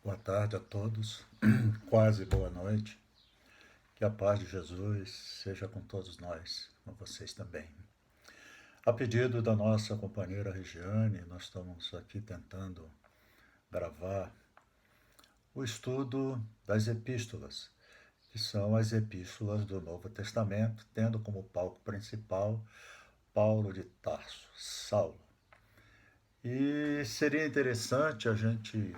Boa tarde a todos, quase boa noite. Que a paz de Jesus seja com todos nós, com vocês também. A pedido da nossa companheira Regiane, nós estamos aqui tentando gravar o estudo das epístolas, que são as epístolas do Novo Testamento, tendo como palco principal Paulo de Tarso, Saulo. E seria interessante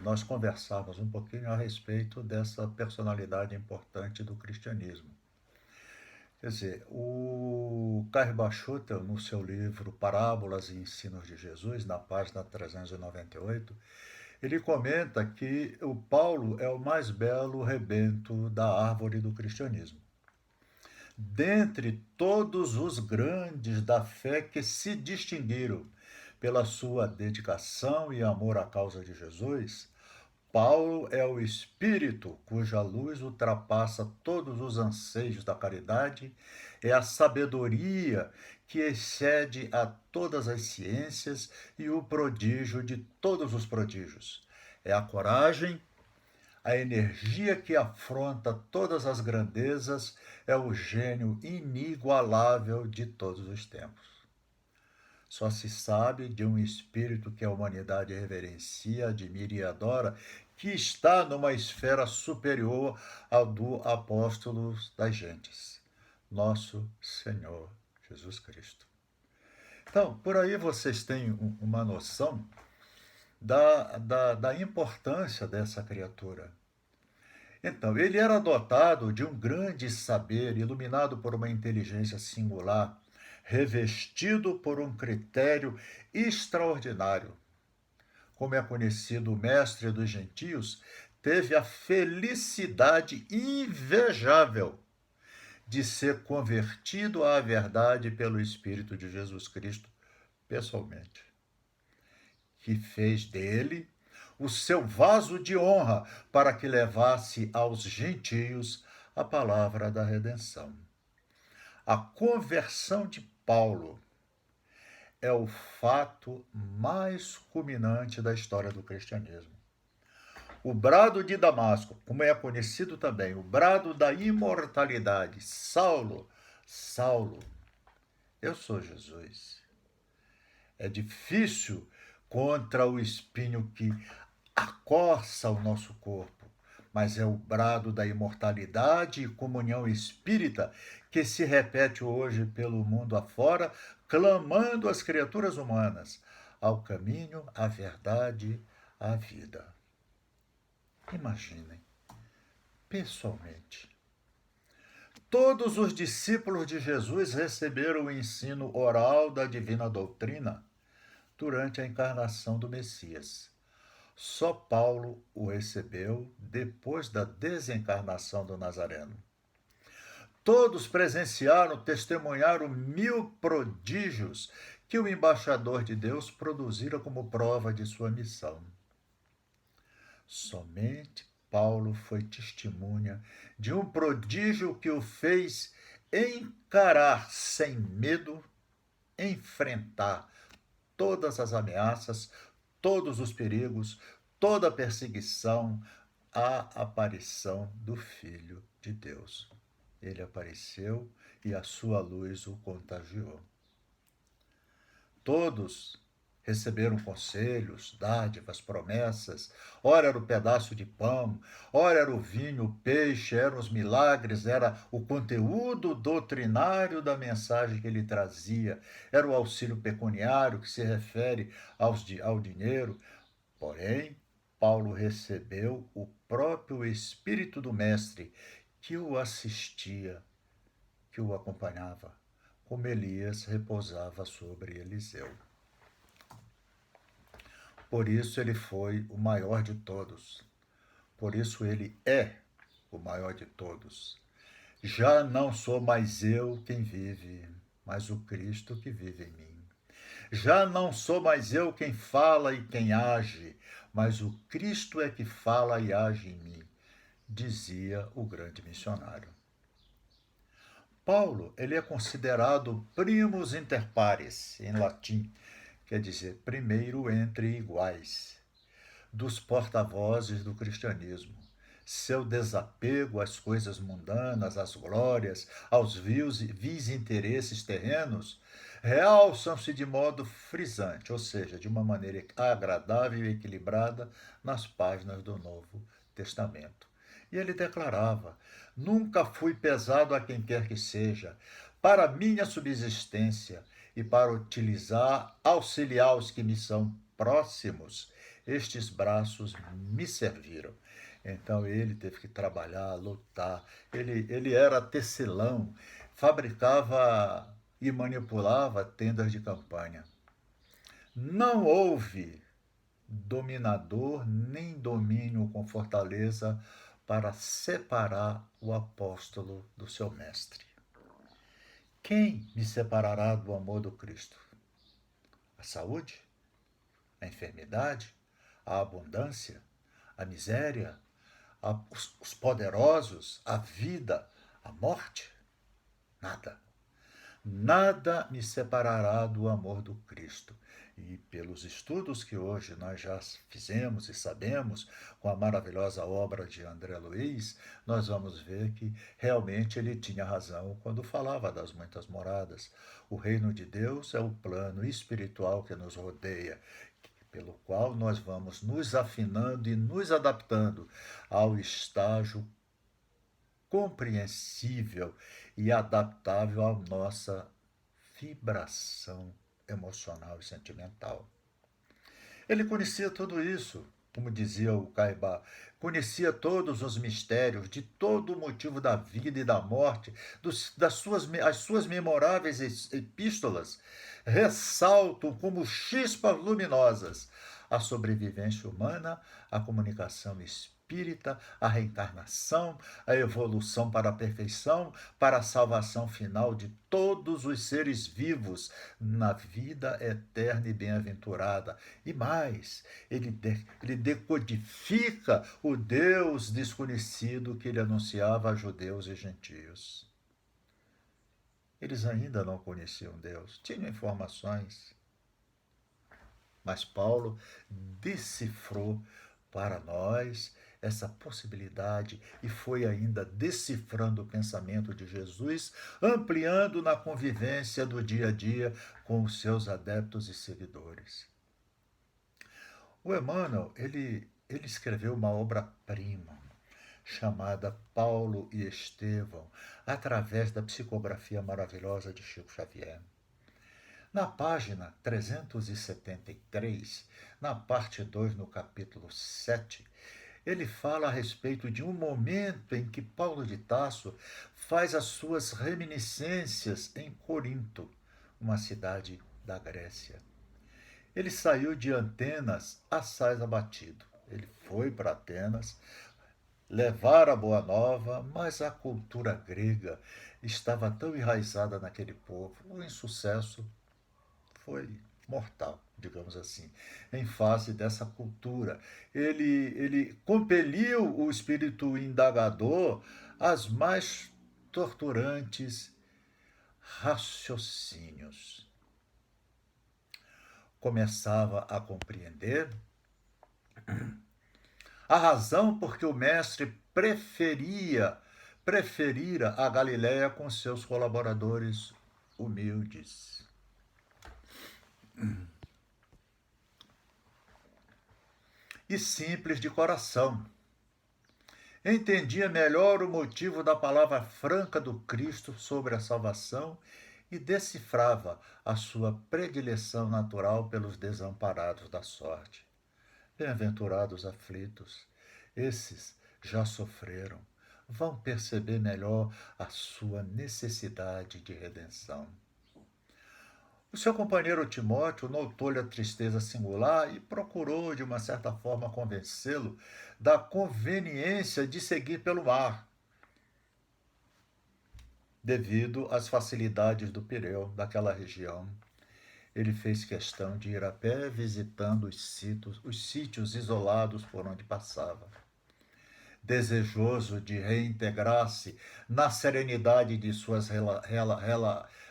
nós conversarmos um pouquinho a respeito dessa personalidade importante do cristianismo. Quer dizer, o Carl Bachuta, no seu livro Parábolas e Ensinos de Jesus, na página 398, ele comenta que o Paulo é o mais belo rebento da árvore do cristianismo. Dentre todos os grandes da fé que se distinguiram pela sua dedicação e amor à causa de Jesus, Paulo é o espírito cuja luz ultrapassa todos os anseios da caridade, é a sabedoria que excede a todas as ciências e o prodígio de todos os prodígios. É a coragem, a energia que afronta todas as grandezas, é o gênio inigualável de todos os tempos. Só se sabe de um espírito que a humanidade reverencia, admira e adora, que está numa esfera superior ao do apóstolo das gentes, nosso Senhor Jesus Cristo. Então, por aí vocês têm uma noção da importância dessa criatura. Então, ele era dotado de um grande saber, iluminado por uma inteligência singular, revestido por um critério extraordinário. Como é conhecido o mestre dos gentios, teve a felicidade invejável de ser convertido à verdade pelo Espírito de Jesus Cristo pessoalmente, que fez dele o seu vaso de honra para que levasse aos gentios a palavra da redenção. A conversão de Paulo é o fato mais culminante da história do cristianismo. O brado de Damasco, como é conhecido também, o brado da imortalidade. Saulo, Saulo, eu sou Jesus. É difícil contra o espinho que acorça o nosso corpo, mas é o brado da imortalidade e comunhão espírita que se repete hoje pelo mundo afora, clamando às criaturas humanas ao caminho, à verdade, à vida. Imaginem, pessoalmente, todos os discípulos de Jesus receberam o ensino oral da divina doutrina durante a encarnação do Messias. Só Paulo o recebeu depois da desencarnação do Nazareno. Todos presenciaram, testemunharam 1000 prodígios que o embaixador de Deus produzira como prova de sua missão. Somente Paulo foi testemunha de um prodígio que o fez encarar sem medo, enfrentar todas as ameaças, todos os perigos, toda a perseguição, a aparição do Filho de Deus. Ele apareceu e a sua luz o contagiou. Todos receberam conselhos, dádivas, promessas. Ora era o pedaço de pão, ora era o vinho, o peixe, eram os milagres, era o conteúdo doutrinário da mensagem que ele trazia, era o auxílio pecuniário que se refere ao dinheiro. Porém, Paulo recebeu o próprio Espírito do Mestre que o assistia, que o acompanhava, como Elias repousava sobre Eliseu. Por isso ele foi o maior de todos. Por isso ele é o maior de todos. Já não sou mais eu quem vive, mas o Cristo que vive em mim. Já não sou mais eu quem fala e quem age, mas o Cristo é que fala e age em mim, dizia o grande missionário. Paulo, ele é considerado primus inter pares, em latim, quer dizer, primeiro entre iguais. dos porta-vozes do cristianismo. Seu desapego às coisas mundanas, às glórias, aos vis interesses terrenos, realçam-se de modo frisante, ou seja, de uma maneira agradável e equilibrada, nas páginas do Novo Testamento. E ele declarava: nunca fui pesado a quem quer que seja, para minha subsistência e para auxiliar os que me são próximos, estes braços me serviram. Então ele teve que trabalhar, lutar. Ele era tecelão, fabricava e manipulava tendas de campanha. Não houve dominador nem domínio com fortaleza para separar o apóstolo do seu mestre. Quem me separará do amor do Cristo? A saúde? A enfermidade? A abundância? A miséria? Os poderosos? A vida? A morte? Nada. Nada me separará do amor do Cristo. E pelos estudos que hoje nós já fizemos e sabemos, com a maravilhosa obra de André Luiz, nós vamos ver que realmente ele tinha razão quando falava das muitas moradas. O reino de Deus é o plano espiritual que nos rodeia, pelo qual nós vamos nos afinando e nos adaptando ao estágio compreensível e adaptável à nossa vibração emocional e sentimental. Ele conhecia tudo isso, como dizia o Caibá, conhecia todos os mistérios de todo o motivo da vida e da morte, as suas memoráveis epístolas ressaltam como chispas luminosas a sobrevivência humana, a comunicação espírita, a reencarnação, a evolução para a perfeição, para a salvação final de todos os seres vivos na vida eterna e bem-aventurada. E mais, ele decodifica o Deus desconhecido que ele anunciava a judeus e gentios. Eles ainda não conheciam Deus, tinham informações, mas Paulo decifrou para nós essa possibilidade e foi ainda decifrando o pensamento de Jesus, ampliando na convivência do dia a dia com os seus adeptos e seguidores. O Emmanuel, ele escreveu uma obra-prima chamada Paulo e Estevão, através da psicografia maravilhosa de Chico Xavier. Na página 373, na parte 2, no capítulo 7, ele fala a respeito de um momento em que Paulo de Tarso faz as suas reminiscências em Corinto, uma cidade da Grécia. Ele saiu de Atenas assaz abatido. Ele foi para Atenas levar a boa nova, mas a cultura grega estava tão enraizada naquele povo, o insucesso foi mortal, digamos assim, em face dessa cultura. Ele compeliu o espírito indagador às mais torturantes raciocínios. Começava a compreender a razão por que o mestre preferira a Galiléia com seus colaboradores humildes. E simples de coração. Entendia melhor o motivo da palavra franca do Cristo sobre a salvação e decifrava a sua predileção natural pelos desamparados da sorte. Bem-aventurados aflitos, esses já sofreram, vão perceber melhor a sua necessidade de redenção. O seu companheiro Timóteo notou-lhe a tristeza singular e procurou, de uma certa forma, convencê-lo da conveniência de seguir pelo mar, devido às facilidades do Pireu, daquela região. Ele fez questão de ir a pé visitando os sítios isolados por onde passava. Desejoso de reintegrar-se na serenidade de suas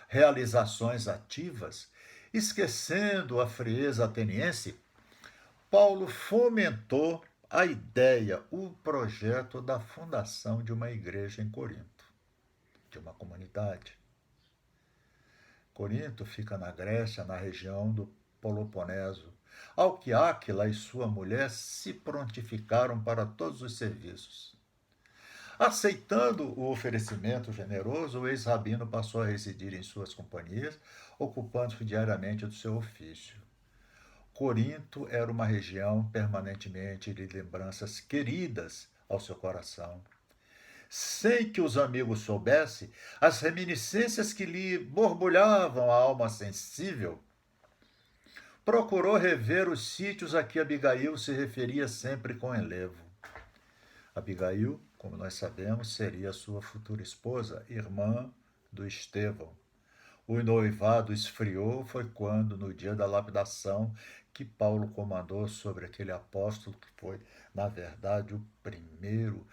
realizações ativas, esquecendo a frieza ateniense, Paulo fomentou a ideia, o projeto da fundação de uma igreja em Corinto, de uma comunidade. Corinto fica na Grécia, na região do Peloponeso, ao que Áquila e sua mulher se prontificaram para todos os serviços. Aceitando o oferecimento generoso, o ex-rabino passou a residir em suas companhias, ocupando-se diariamente do seu ofício. Corinto era uma região permanentemente de lembranças queridas ao seu coração. Sem que os amigos soubessem, as reminiscências que lhe borbulhavam a alma sensível, procurou rever os sítios a que Abigail se referia sempre com enlevo. Abigail, como nós sabemos, seria sua futura esposa, irmã do Estevão. O noivado esfriou foi quando, no dia da lapidação, que Paulo comandou sobre aquele apóstolo que foi, na verdade, o primeiro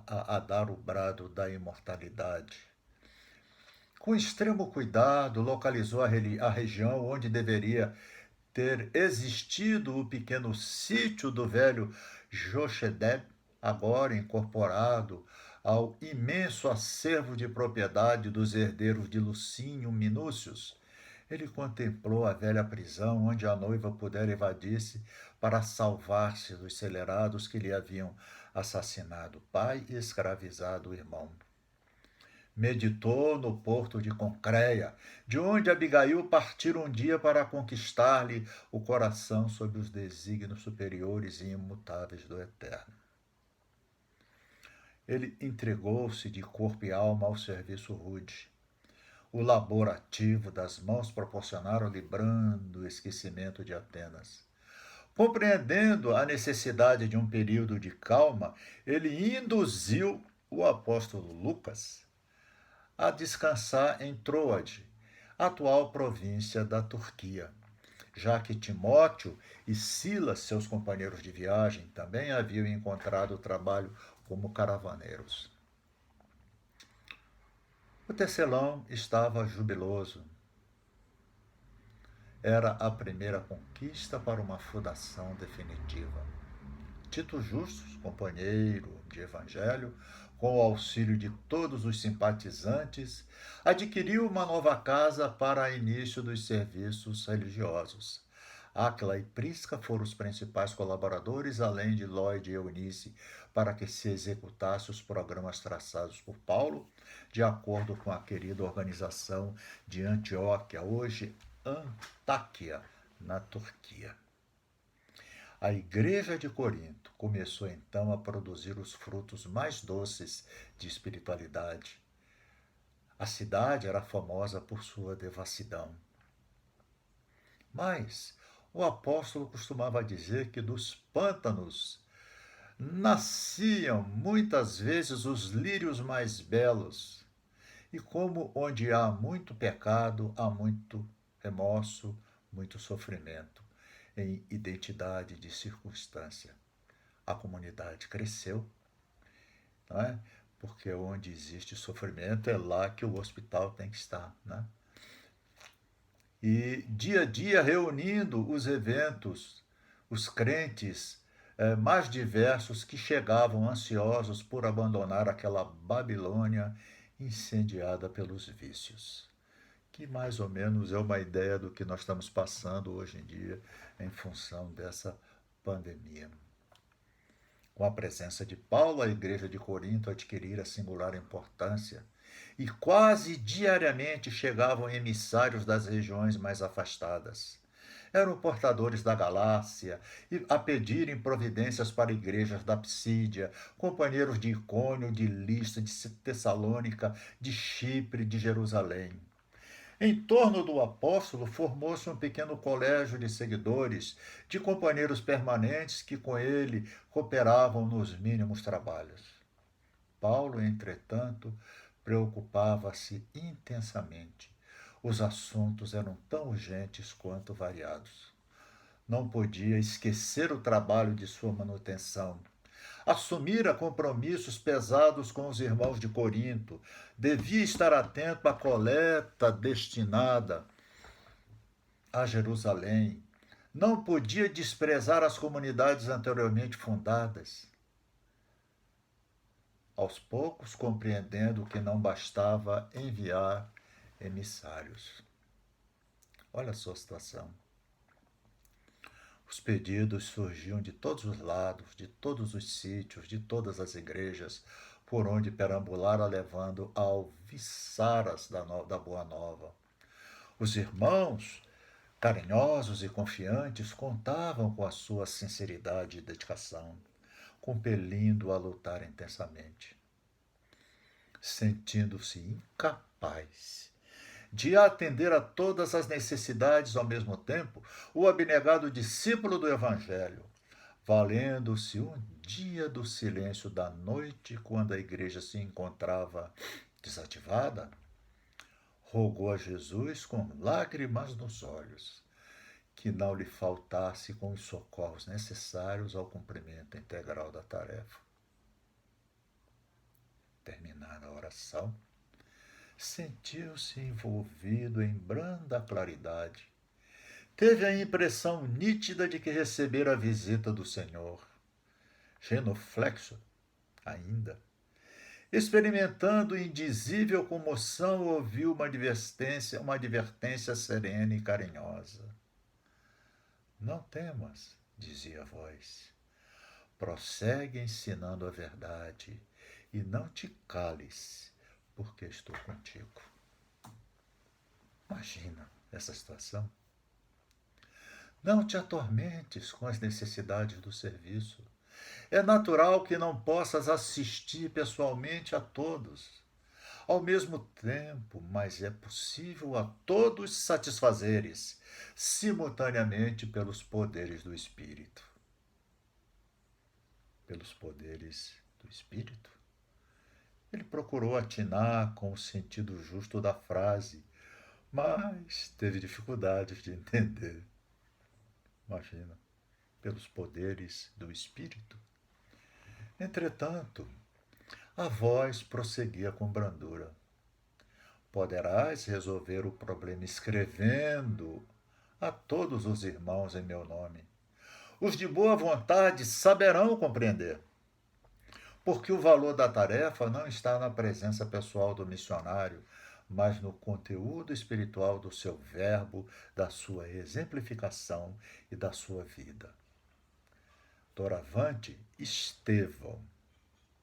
a dar o brado da imortalidade. Com extremo cuidado, localizou a região onde deveria ter existido o pequeno sítio do velho Jochebed, agora incorporado ao imenso acervo de propriedade dos herdeiros de Lucínio Minúcios. Ele contemplou a velha prisão onde a noiva pudera evadir-se para salvar-se dos celerados que lhe haviam assassinado o pai e escravizado o irmão. Meditou no porto de Concreia, de onde Abigail partira um dia para conquistar-lhe o coração sob os desígnios superiores e imutáveis do Eterno. Ele entregou-se de corpo e alma ao serviço rude. O labor ativo das mãos proporcionaram-lhe brando esquecimento de Atenas. Compreendendo a necessidade de um período de calma, ele induziu o apóstolo Lucas a descansar em Troade, atual província da Turquia, já que Timóteo e Silas, seus companheiros de viagem, também haviam encontrado trabalho como caravaneiros. O tecelão estava jubiloso. Era a primeira conquista para uma fundação definitiva. Tito Justus, companheiro de evangelho, com o auxílio de todos os simpatizantes, adquiriu uma nova casa para início dos serviços religiosos. Áquila e Prisca foram os principais colaboradores, além de Lloyd e Eunice, para que se executasse os programas traçados por Paulo, de acordo com a querida organização de Antioquia, hoje Antáquia, na Turquia. A igreja de Corinto começou então a produzir os frutos mais doces de espiritualidade. A cidade era famosa por sua devassidão. Mas o apóstolo costumava dizer que dos pântanos nasciam muitas vezes os lírios mais belos. E como onde há muito pecado, há muito remorso, muito sofrimento em identidade de circunstância. A comunidade cresceu, não é? Porque onde existe sofrimento é lá que o hospital tem que estar, né? E dia a dia reunindo os eventos, os crentes mais diversos que chegavam ansiosos por abandonar aquela Babilônia incendiada pelos vícios, que mais ou menos é uma ideia do que nós estamos passando hoje em dia em função dessa pandemia. Com a presença de Paulo, a igreja de Corinto adquirira singular importância e quase diariamente chegavam emissários das regiões mais afastadas. Eram portadores da Galácia a pedirem providências para igrejas da Psídia, companheiros de Icônio, de Listra, de Tessalônica, de Chipre, de Jerusalém. Em torno do apóstolo formou-se um pequeno colégio de seguidores, de companheiros permanentes que com ele cooperavam nos mínimos trabalhos. Paulo, entretanto, preocupava-se intensamente. Os assuntos eram tão urgentes quanto variados. Não podia esquecer o trabalho de sua manutenção. Assumira compromissos pesados com os irmãos de Corinto. Devia estar atento à coleta destinada a Jerusalém. não podia desprezar as comunidades anteriormente fundadas. Aos poucos, compreendendo que não bastava enviar emissários. Olha a sua situação. Os pedidos surgiam de todos os lados, de todos os sítios, de todas as igrejas, por onde perambulara levando alviçaras da Boa Nova. Os irmãos, carinhosos e confiantes, contavam com a sua sinceridade e dedicação, compelindo-o a lutar intensamente. Sentindo-se incapaz de atender a todas as necessidades ao mesmo tempo, o abnegado discípulo do Evangelho, valendo-se um dia do silêncio da noite, quando a igreja se encontrava desativada, rogou a Jesus com lágrimas nos olhos que não lhe faltasse com os socorros necessários ao cumprimento integral da tarefa. Terminada a oração, sentiu-se envolvido em branda claridade. Teve a impressão nítida de que recebera a visita do Senhor. Genuflexo, ainda, experimentando indizível comoção, ouviu uma advertência serena e carinhosa. Não temas, dizia a voz. Prossegue ensinando a verdade e não te cales, porque estou contigo. Imagina essa situação. Não te atormentes com as necessidades do serviço. É natural que não possas assistir pessoalmente a todos ao mesmo tempo, mas é possível a todos satisfazeres simultaneamente pelos poderes do Espírito. Pelos poderes do Espírito? Ele procurou atinar com o sentido justo da frase, mas teve dificuldades de entender. Imagina, pelos poderes do Espírito. Entretanto, a voz prosseguia com brandura. Poderás resolver o problema escrevendo a todos os irmãos em meu nome. Os de boa vontade saberão compreender, porque o valor da tarefa não está na presença pessoal do missionário, mas no conteúdo espiritual do seu verbo, da sua exemplificação e da sua vida. Doravante, Estevão,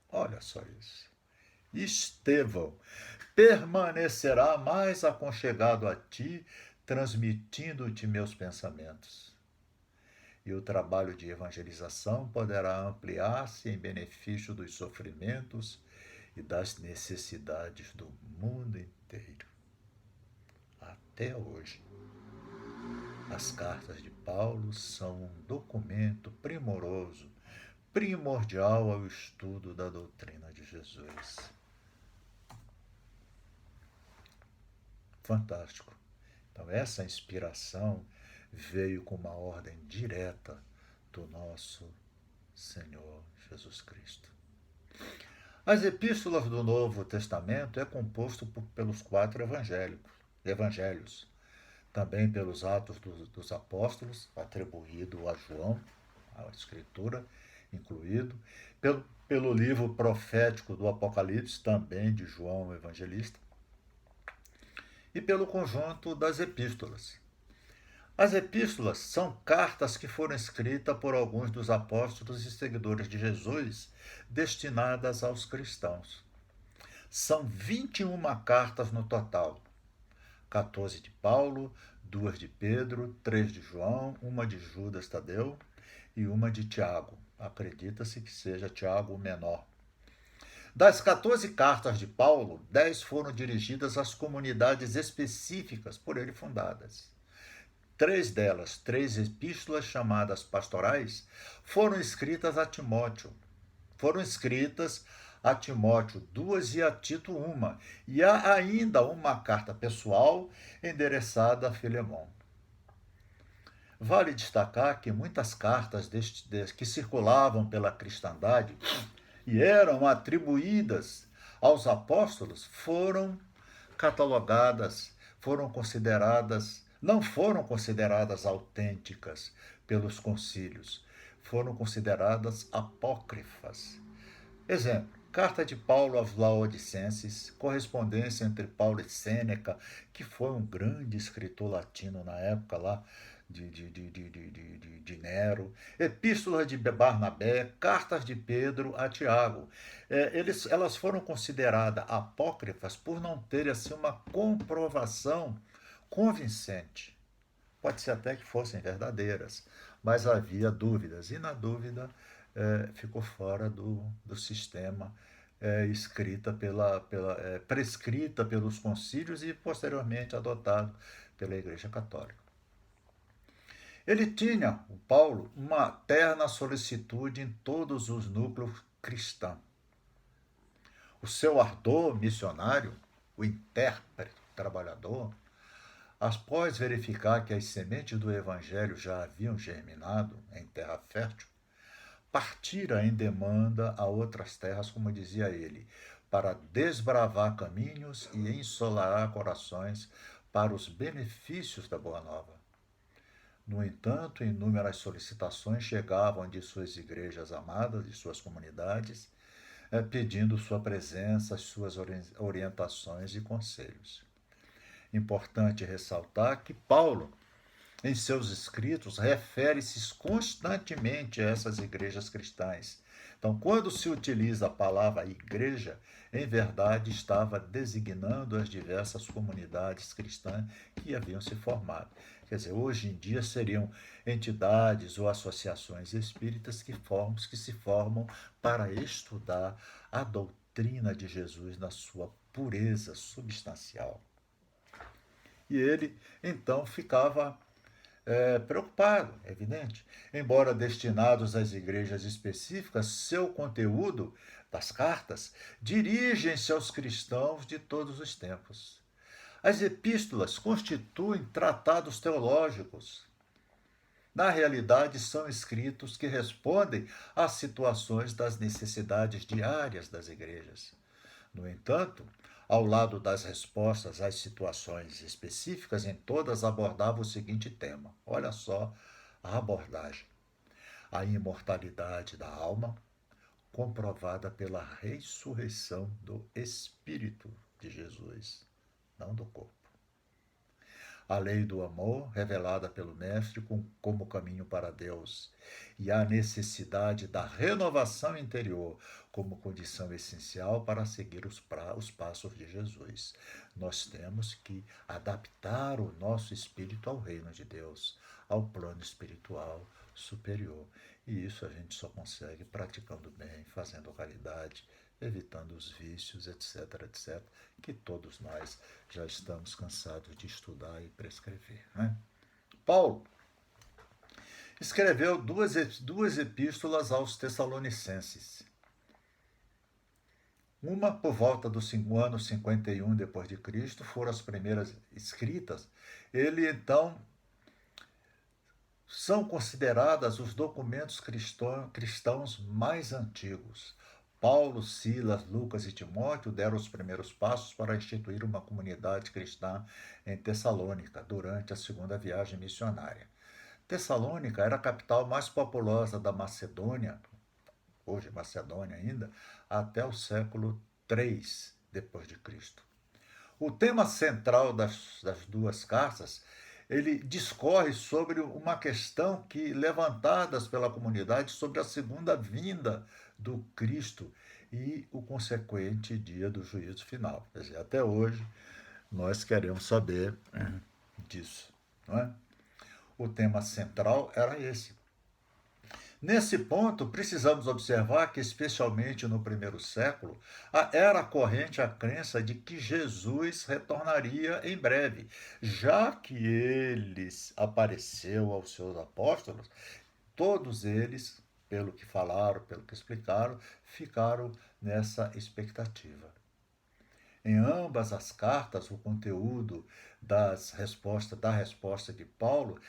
olha só isso, Estevão permanecerá mais aconchegado a ti, transmitindo-te meus pensamentos. E o trabalho de evangelização poderá ampliar-se em benefício dos sofrimentos e das necessidades do mundo inteiro. Até hoje, as cartas de Paulo são um documento primoroso, primordial ao estudo da doutrina de Jesus. Fantástico. Então, essa inspiração veio com uma ordem direta do nosso Senhor Jesus Cristo. As epístolas do Novo Testamento é composto pelos 4 evangelhos, também pelos Atos dos Apóstolos, atribuído a João, a Escritura incluído, pelo livro profético do Apocalipse, também de João Evangelista, e pelo conjunto das epístolas. As epístolas são cartas que foram escritas por alguns dos apóstolos e seguidores de Jesus, destinadas aos cristãos. São 21 cartas no total. 14 de Paulo, 2 de Pedro, 3 de João, 1 de Judas Tadeu e 1 de Tiago. Acredita-se que seja Tiago o menor. Das 14 cartas de Paulo, 10 foram dirigidas às comunidades específicas por ele fundadas. 3 delas, 3 epístolas chamadas pastorais, foram escritas a Timóteo. Foram escritas a Timóteo 2 e a Tito 1. E há ainda uma carta pessoal endereçada a Filemão. Vale destacar que muitas cartas que circulavam pela cristandade e eram atribuídas aos apóstolos foram catalogadas, foram consideradas não foram consideradas autênticas pelos concílios, foram consideradas apócrifas. Exemplo, carta de Paulo aos Laodicenses, correspondência entre Paulo e Sêneca, que foi um grande escritor latino na época lá de Nero, epístolas de Barnabé, cartas de Pedro a Tiago. Elas foram consideradas apócrifas por não terem assim uma comprovação convincente. Pode ser até que fossem verdadeiras, mas havia dúvidas, e na dúvida ficou fora do sistema prescrita pelos concílios e posteriormente adotado pela Igreja Católica. Ele tinha, o Paulo, uma terna solicitude em todos os núcleos cristãos. O seu ardor missionário, o intérprete, o trabalhador, após verificar que as sementes do Evangelho já haviam germinado em terra fértil, partira em demanda a outras terras, como dizia ele, para desbravar caminhos e ensolarar corações para os benefícios da Boa Nova. No entanto, inúmeras solicitações chegavam de suas igrejas amadas, de suas comunidades, pedindo sua presença, suas orientações e conselhos. Importante ressaltar que Paulo, em seus escritos, refere-se constantemente a essas igrejas cristãs. Então, quando se utiliza a palavra igreja, em verdade estava designando as diversas comunidades cristãs que haviam se formado. Quer dizer, hoje em dia seriam entidades ou associações espíritas que se formam para estudar a doutrina de Jesus na sua pureza substancial. E ele, então, ficava preocupado, é evidente. Embora destinados às igrejas específicas, seu conteúdo das cartas dirigem-se aos cristãos de todos os tempos. As epístolas constituem tratados teológicos. Na realidade, são escritos que respondem às situações das necessidades diárias das igrejas. No entanto, ao lado das respostas às situações específicas, em todas abordava o seguinte tema. Olha só a abordagem. A imortalidade da alma, comprovada pela ressurreição do Espírito de Jesus, não do corpo. A lei do amor, revelada pelo Mestre como caminho para Deus, e a necessidade da renovação interior como condição essencial para seguir os passos de Jesus. Nós temos que adaptar o nosso espírito ao reino de Deus, ao plano espiritual superior. E isso a gente só consegue praticando bem, fazendo caridade, evitando os vícios, etc., etc., que todos nós já estamos cansados de estudar e prescrever. Né? Paulo escreveu duas epístolas aos Tessalonicenses. Uma por volta do ano 51 depois de Cristo, foram as primeiras escritas. Ele então são consideradas os documentos cristãos mais antigos. Paulo, Silas, Lucas e Timóteo deram os primeiros passos para instituir uma comunidade cristã em Tessalônica durante a segunda viagem missionária. Tessalônica era a capital mais populosa da Macedônia, hoje Macedônia ainda, até o século III depois de Cristo. O tema central das duas cartas, ele discorre sobre uma questão que levantadas pela comunidade sobre a segunda vinda do Cristo e o consequente dia do juízo final. Quer dizer, até hoje nós queremos saber disso, não é? O tema central era esse. Nesse ponto, precisamos observar que, especialmente no primeiro século, era corrente a crença de que Jesus retornaria em breve, já que ele apareceu aos seus apóstolos, todos eles, pelo que falaram, pelo que explicaram, ficaram nessa expectativa. Em ambas as cartas, o conteúdo da resposta de Paulo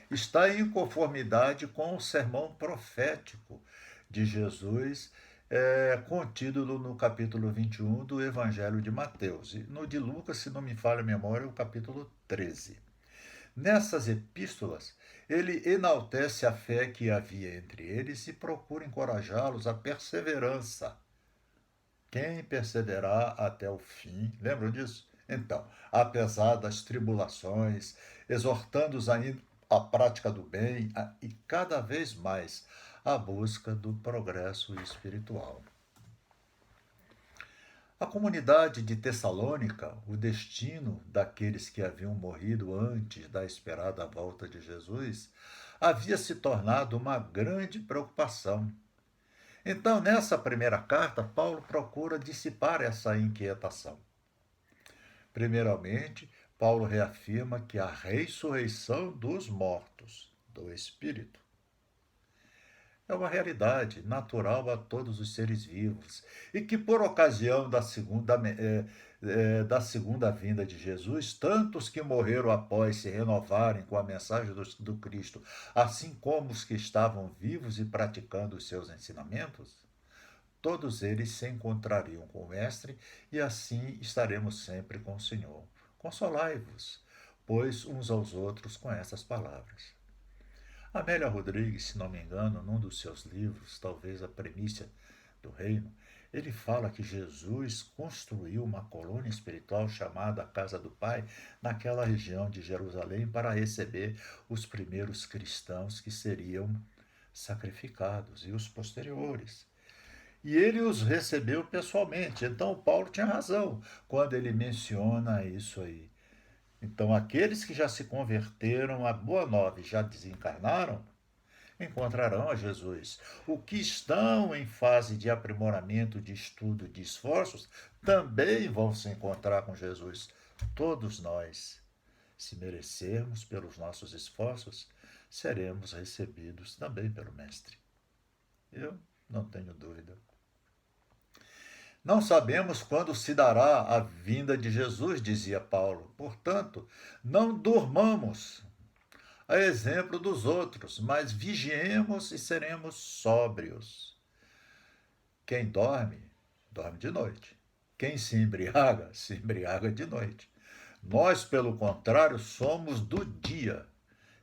está em conformidade com o sermão profético de Jesus, contido no capítulo 21 do Evangelho de Mateus. E no de Lucas, se não me falha a memória, é o capítulo 13. Nessas epístolas, ele enaltece a fé que havia entre eles e procura encorajá-los à perseverança. Quem perseverar até o fim, lembram disso? Então, apesar das tribulações, exortando-os ainda à prática do bem e cada vez mais à busca do progresso espiritual. A comunidade de Tessalônica, o destino daqueles que haviam morrido antes da esperada volta de Jesus, havia se tornado uma grande preocupação. Então, nessa primeira carta, Paulo procura dissipar essa inquietação. Primeiramente, Paulo reafirma que a ressurreição dos mortos, do Espírito, é uma realidade natural a todos os seres vivos e que, por ocasião da segunda vinda de Jesus, tantos que morreram após se renovarem com a mensagem do Cristo, assim como os que estavam vivos e praticando os seus ensinamentos, todos eles se encontrariam com o Mestre e assim estaremos sempre com o Senhor. Consolai-vos, pois, uns aos outros com essas palavras. Amélia Rodrigues, se não me engano, num dos seus livros, talvez A Primícia do Reino, ele fala que Jesus construiu uma colônia espiritual chamada Casa do Pai naquela região de Jerusalém para receber os primeiros cristãos que seriam sacrificados e os posteriores. E ele os recebeu pessoalmente. Então, Paulo tinha razão quando ele menciona isso aí. Então, aqueles que já se converteram à Boa Nova e já desencarnaram, encontrarão a Jesus. Os que estão em fase de aprimoramento, de estudo, de esforços, também vão se encontrar com Jesus. Todos nós, se merecermos pelos nossos esforços, seremos recebidos também pelo Mestre. Eu não tenho dúvida. Não sabemos quando se dará a vinda de Jesus, dizia Paulo. Portanto, não durmamos, a exemplo dos outros, mas vigiemos e seremos sóbrios. Quem dorme, dorme de noite. Quem se embriaga de noite. Nós, pelo contrário, somos do dia.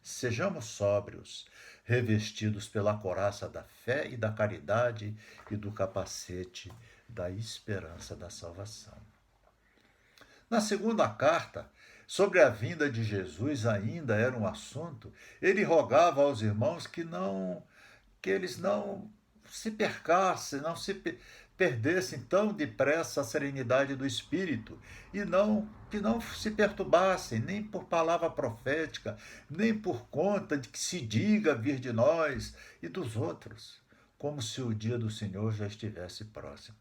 Sejamos sóbrios, revestidos pela couraça da fé e da caridade e do capacete da esperança da salvação. Na segunda carta, sobre a vinda de Jesus ainda era um assunto, ele rogava aos irmãos que eles não se percassem, não se perdessem tão depressa a serenidade do espírito e que não se perturbassem nem por palavra profética, nem por conta de que se diga vir de nós e dos outros, como se o dia do Senhor já estivesse próximo.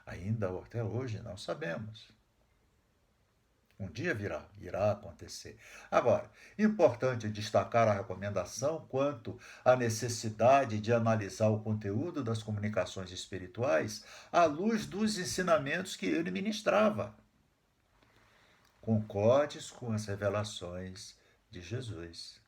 Ainda até hoje não sabemos. Um dia irá acontecer. Agora, importante destacar a recomendação quanto à necessidade de analisar o conteúdo das comunicações espirituais à luz dos ensinamentos que ele ministrava. Concordes com as revelações de Jesus.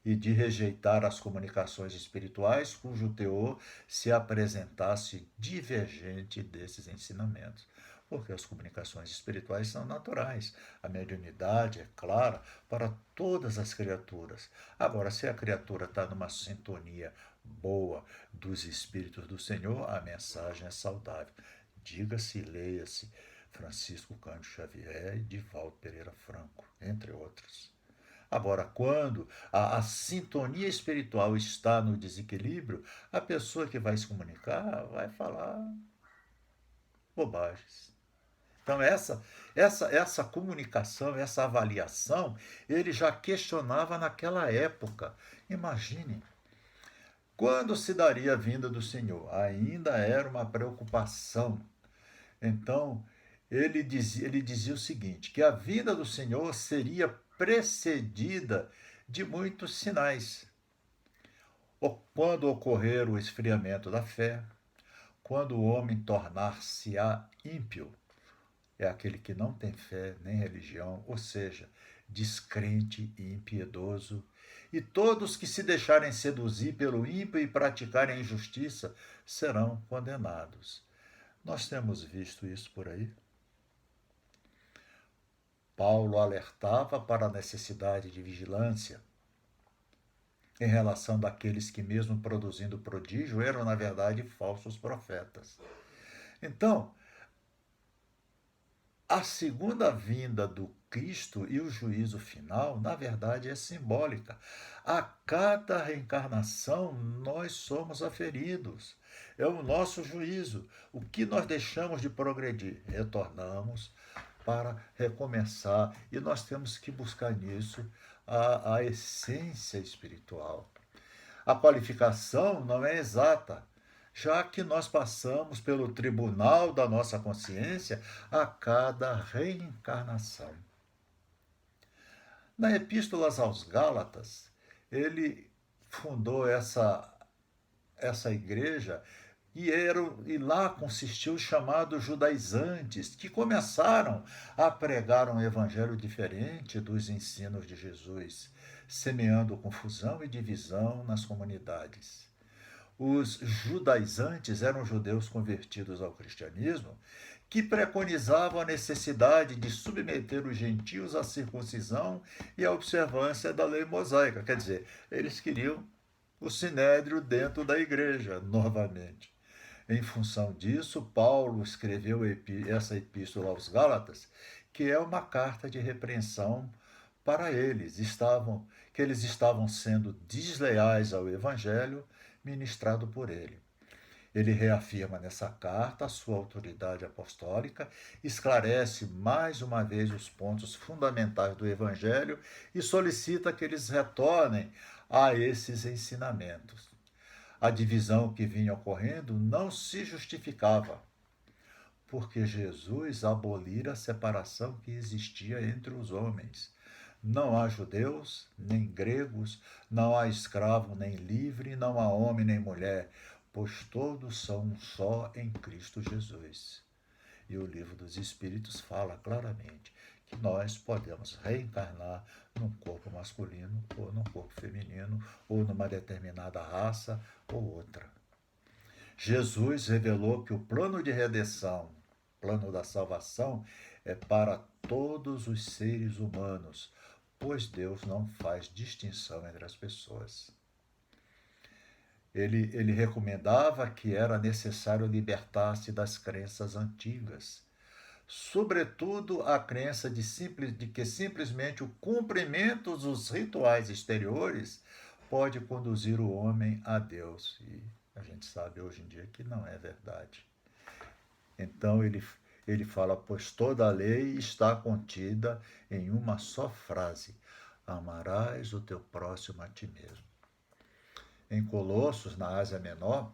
E de rejeitar as comunicações espirituais cujo teor se apresentasse divergente desses ensinamentos. Porque as comunicações espirituais são naturais. A mediunidade é clara para todas as criaturas. Agora, se a criatura está numa sintonia boa dos espíritos do Senhor, a mensagem é saudável. Diga-se e leia-se Francisco Cândido Xavier e Divaldo Pereira Franco, entre outros. Agora, quando a sintonia espiritual está no desequilíbrio, a pessoa que vai se comunicar vai falar bobagens. Então, essa comunicação, essa avaliação, ele já questionava naquela época. Imagine, quando se daria a vinda do Senhor? Ainda era uma preocupação. Então, ele dizia o seguinte, que a vinda do Senhor seria precedida de muitos sinais. Quando ocorrer o esfriamento da fé, quando o homem tornar-se-á ímpio, é aquele que não tem fé nem religião, ou seja, descrente e impiedoso, e todos que se deixarem seduzir pelo ímpio e praticarem a injustiça serão condenados. Nós temos visto isso por aí. Paulo alertava para a necessidade de vigilância em relação daqueles que, mesmo produzindo prodígio, eram, na verdade, falsos profetas. Então, a segunda vinda do Cristo e o juízo final, na verdade, é simbólica. A cada reencarnação, nós somos aferidos. É o nosso juízo. O que nós deixamos de progredir? Retornamos para recomeçar. E nós temos que buscar nisso a essência espiritual. A qualificação não é exata, já que nós passamos pelo tribunal da nossa consciência a cada reencarnação. Na Epístola aos Gálatas, ele fundou essa igreja e lá consistiu os chamados judaizantes, que começaram a pregar um evangelho diferente dos ensinos de Jesus, semeando confusão e divisão nas comunidades. Os judaizantes eram judeus convertidos ao cristianismo que preconizavam a necessidade de submeter os gentios à circuncisão e à observância da lei mosaica. Quer dizer, eles queriam o sinédrio dentro da igreja, novamente. Em função disso, Paulo escreveu essa epístola aos Gálatas, que é uma carta de repreensão para eles, que eles estavam sendo desleais ao evangelho ministrado por ele. Ele reafirma nessa carta a sua autoridade apostólica, esclarece mais uma vez os pontos fundamentais do Evangelho e solicita que eles retornem a esses ensinamentos. A divisão que vinha ocorrendo não se justificava, porque Jesus abolira a separação que existia entre os homens. Não há judeus, nem gregos, não há escravo, nem livre, não há homem, nem mulher, pois todos são um só em Cristo Jesus. E o livro dos Espíritos fala claramente que nós podemos reencarnar num corpo masculino ou num corpo feminino, ou numa determinada raça ou outra. Jesus revelou que o plano de redenção, plano da salvação, é para todos os seres humanos, pois Deus não faz distinção entre as pessoas. Ele recomendava que era necessário libertar-se das crenças antigas, sobretudo a crença de que simplesmente o cumprimento dos rituais exteriores pode conduzir o homem a Deus. E a gente sabe hoje em dia que não é verdade. Então ele fala, pois toda a lei está contida em uma só frase: amarás o teu próximo a ti mesmo. Em Colossos, na Ásia Menor,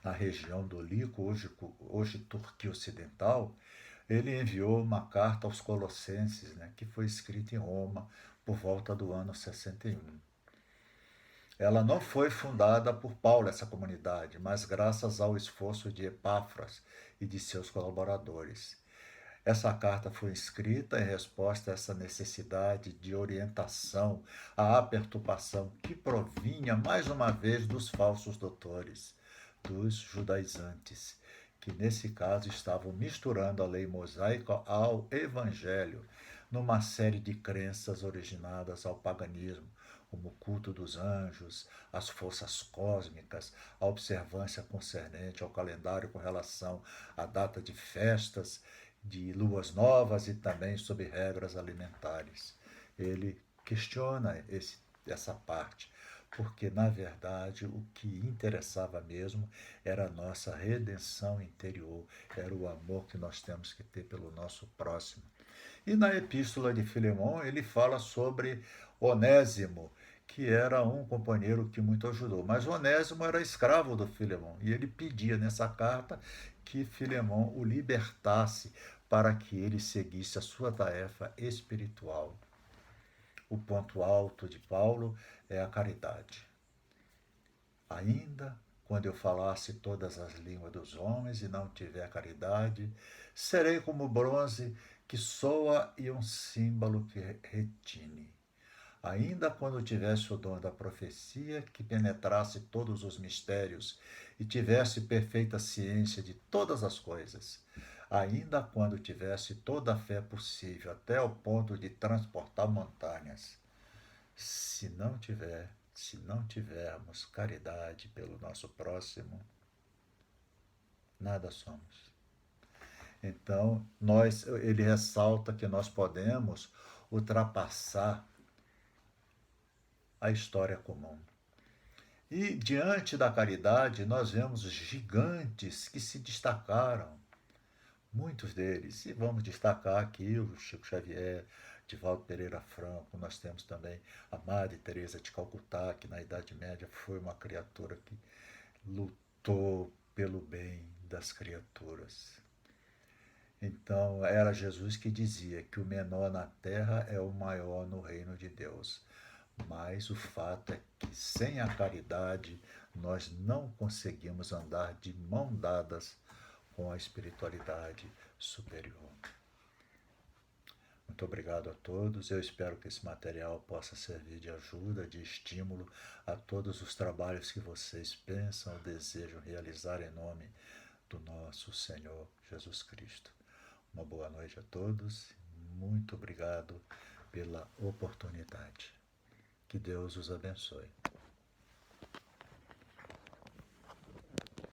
na região do Lico, hoje Turquia Ocidental, ele enviou uma carta aos Colossenses, né, que foi escrita em Roma por volta do ano 61. Ela não foi fundada por Paulo, essa comunidade, mas graças ao esforço de Epáfras e de seus colaboradores. Essa carta foi escrita em resposta a essa necessidade de orientação, à perturbação que provinha, mais uma vez, dos falsos doutores, dos judaizantes, que nesse caso estavam misturando a lei mosaica ao evangelho, numa série de crenças originadas ao paganismo, como o culto dos anjos, as forças cósmicas, a observância concernente ao calendário com relação à data de festas, de luas novas e também sobre regras alimentares. Ele questiona essa parte, porque na verdade o que interessava mesmo era a nossa redenção interior, era o amor que nós temos que ter pelo nosso próximo. E na epístola de Filemão ele fala sobre Onésimo, que era um companheiro que muito ajudou. Mas Onésimo era escravo do Filemão e ele pedia nessa carta que Filemão o libertasse para que ele seguisse a sua tarefa espiritual. O ponto alto de Paulo é a caridade. Ainda quando eu falasse todas as línguas dos homens e não tiver caridade, serei como bronze que soa e um símbolo que retine. Ainda quando tivesse o dom da profecia, que penetrasse todos os mistérios e tivesse perfeita ciência de todas as coisas, ainda quando tivesse toda a fé possível, até o ponto de transportar montanhas, se não tivermos caridade pelo nosso próximo, nada somos. Então, ele ressalta que nós podemos ultrapassar a história comum. E diante da caridade, nós vemos gigantes que se destacaram, muitos deles, e vamos destacar aqui o Chico Xavier, Divaldo Pereira Franco, nós temos também a Madre Teresa de Calcutá, que na Idade Média foi uma criatura que lutou pelo bem das criaturas. Então, era Jesus que dizia que o menor na terra é o maior no reino de Deus. Mas o fato é que sem a caridade nós não conseguimos andar de mão dadas com a espiritualidade superior. Muito obrigado a todos. Eu espero que esse material possa servir de ajuda, de estímulo a todos os trabalhos que vocês pensam ou desejam realizar em nome do nosso Senhor Jesus Cristo. Uma boa noite a todos. Muito obrigado pela oportunidade. Que Deus os abençoe.